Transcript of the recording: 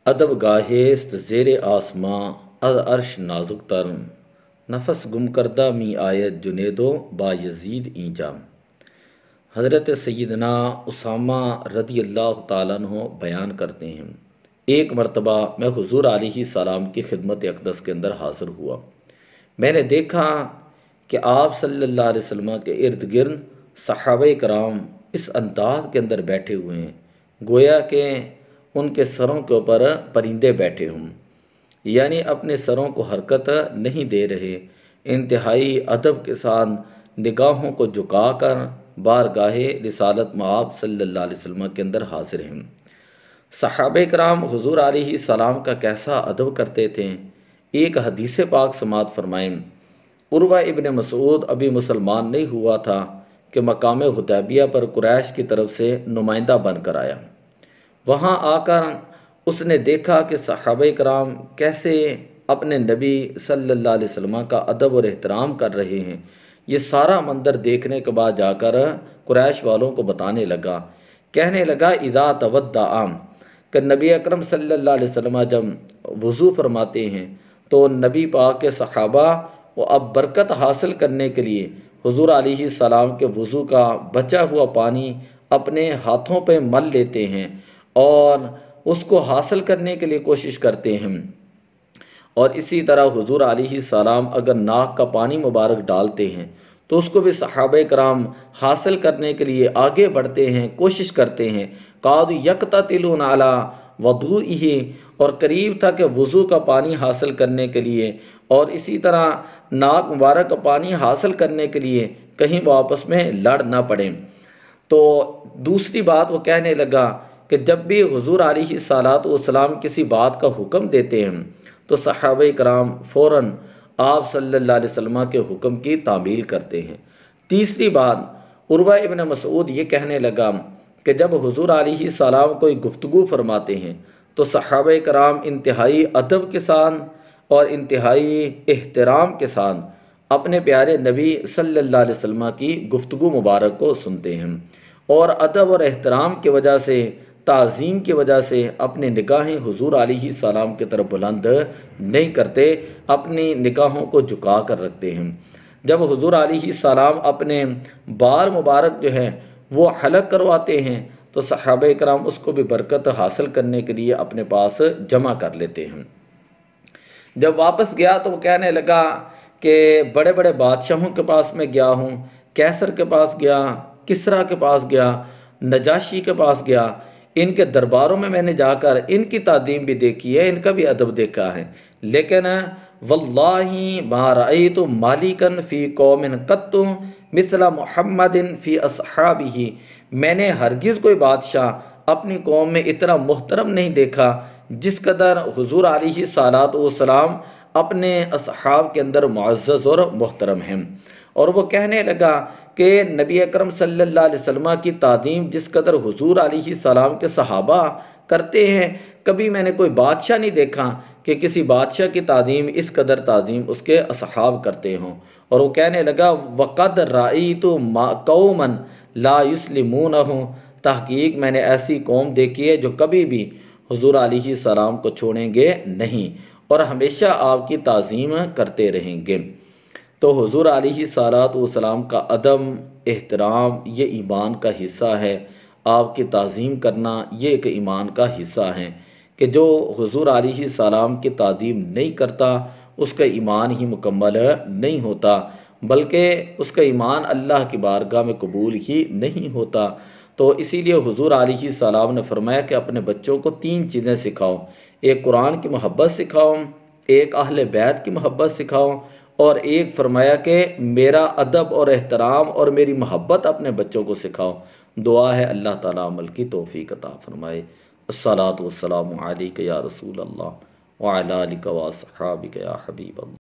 ادب گاہست زیر آسماں از عرش نازک تر، نفس گم کردہ می آیت جنید و با یزید اینجا۔ حضرت سیدنا اسامہ رضی اللہ تعالیٰ عنہ بیان کرتے ہیں، ایک مرتبہ میں حضور علیہ السلام کی خدمت اقدس کے اندر حاضر ہوا۔ میں نے دیکھا کہ آپ صلی اللہ علیہ وسلم کے ارد گرد صحابہ کرام اس انداز کے اندر بیٹھے ہوئے ہیں گویا کہ ان کے سروں کے اوپر پرندے بیٹھے ہوں، یعنی اپنے سروں کو حرکت نہیں دے رہے، انتہائی ادب کے ساتھ نگاہوں کو جھکا کر بارگاہ رسالت مآب صلی اللہ علیہ وسلم کے اندر حاضر ہیں۔ صحابہ کرام حضور علیہ السلام کا کیسا ادب کرتے تھے، ایک حدیث پاک سماعت فرمائیں۔ عروہ ابن مسعود ابھی مسلمان نہیں ہوا تھا کہ مقام حدیبیہ پر قریش کی طرف سے نمائندہ بن کر آیا۔ وہاں آ کر اس نے دیکھا کہ صحابہ کرام کیسے اپنے نبی صلی اللہ علیہ وسلم کا ادب اور احترام کر رہے ہیں۔ یہ سارا منظر دیکھنے کے بعد جا کر قریش والوں کو بتانے لگا، کہنے لگا اذا تودع، کہ نبی اکرم صلی اللہ علیہ وسلم جب وضو فرماتے ہیں تو نبی پاک کے صحابہ وہ اب برکت حاصل کرنے کے لیے حضور علیہ السلام کے وضو کا بچا ہوا پانی اپنے ہاتھوں پہ مل لیتے ہیں اور اس کو حاصل کرنے کے لیے کوشش کرتے ہیں، اور اسی طرح حضور علیہ السلام اگر ناک کا پانی مبارک ڈالتے ہیں تو اس کو بھی صحابہ کرام حاصل کرنے کے لیے آگے بڑھتے ہیں، کوشش کرتے ہیں۔ قاد یقتتلون علی وضوئہ، اور قریب تھا کہ وضو کا پانی حاصل کرنے کے لیے اور اسی طرح ناک مبارک کا پانی حاصل کرنے کے لیے کہیں وہ آپس میں لڑ نہ پڑیں۔ تو دوسری بات وہ کہنے لگا کہ جب بھی حضور علیہ السلام کسی بات کا حکم دیتے ہیں تو صحابہ کرام فوراً آپ صلی اللہ علیہ وسلم کے حکم کی تعمیل کرتے ہیں۔ تیسری بات، عروہ ابن مسعود یہ کہنے لگا کہ جب حضور علیہ السلام کوئی گفتگو فرماتے ہیں تو صحابہ کرام انتہائی ادب کے ساتھ اور انتہائی احترام کے ساتھ اپنے پیارے نبی صلی اللہ علیہ وسلم کی گفتگو مبارک کو سنتے ہیں، اور ادب اور احترام کی وجہ سے، تعظیم کی وجہ سے اپنی نگاہیں حضور علیہ السلام کی طرف بلند نہیں کرتے، اپنی نگاہوں کو جھکا کر رکھتے ہیں۔ جب حضور علیہ السلام اپنے بال مبارک جو ہیں وہ حلق کرواتے ہیں تو صحابہ کرام اس کو بھی برکت حاصل کرنے کے لیے اپنے پاس جمع کر لیتے ہیں۔ جب واپس گیا تو وہ کہنے لگا کہ بڑے بڑے بادشاہوں کے پاس میں گیا ہوں، کیسر کے پاس گیا، کسریٰ کے پاس گیا، نجاشی کے پاس گیا، ان کے درباروں میں نے جا کر ان کی تعظیم بھی دیکھی ہے، ان کا بھی ادب دیکھا ہے، لیکن واللہ ما رأیت مالکا فی قوم قط مثل محمد فی اصحابہ، میں نے ہرگز کوئی بادشاہ اپنی قوم میں اتنا محترم نہیں دیکھا جس قدر حضور علیہ السلام اپنے اصحاب کے اندر معزز اور محترم ہیں۔ اور وہ کہنے لگا کہ نبی اکرم صلی اللہ علیہ وسلم کی تعظیم جس قدر حضور علیہ السلام کے صحابہ کرتے ہیں، کبھی میں نے کوئی بادشاہ نہیں دیکھا کہ کسی بادشاہ کی تعظیم اس قدر تعظیم اس کے اصحاب کرتے ہوں۔ اور وہ کہنے لگا وَقَدْ رَأَيْتُ قَوْمًا لَا يُسْلِمُونَهُ، تحقیق میں نے ایسی قوم دیکھی ہے جو کبھی بھی حضور علیہ السلام کو چھوڑیں گے نہیں اور ہمیشہ آپ کی تعظیم کرتے رہیں گے۔ تو حضور علیہ السلام کا ادب، احترام یہ ایمان کا حصہ ہے، آپ کی تعظیم کرنا یہ ایک ایمان کا حصہ ہے کہ جو حضور علیہ السلام کی تعظیم نہیں کرتا اس کا ایمان ہی مکمل نہیں ہوتا، بلکہ اس کا ایمان اللہ کی بارگاہ میں قبول ہی نہیں ہوتا۔ تو اسی لیے حضور علیہ السلام نے فرمایا کہ اپنے بچوں کو 3 چیزیں سکھاؤ، ایک قرآن کی محبت سکھاؤ، ایک اہل بیت کی محبت سکھاؤ، اور ایک فرمایا کہ میرا ادب اور احترام اور میری محبت اپنے بچوں کو سکھاؤ۔ دعا ہے اللہ تعالیٰ عمل کی توفیق عطا فرمائے۔ الصلاۃ والسلام علیک یا رسول اللہ وعلی آلک واصحابک یا حبیب اللہ۔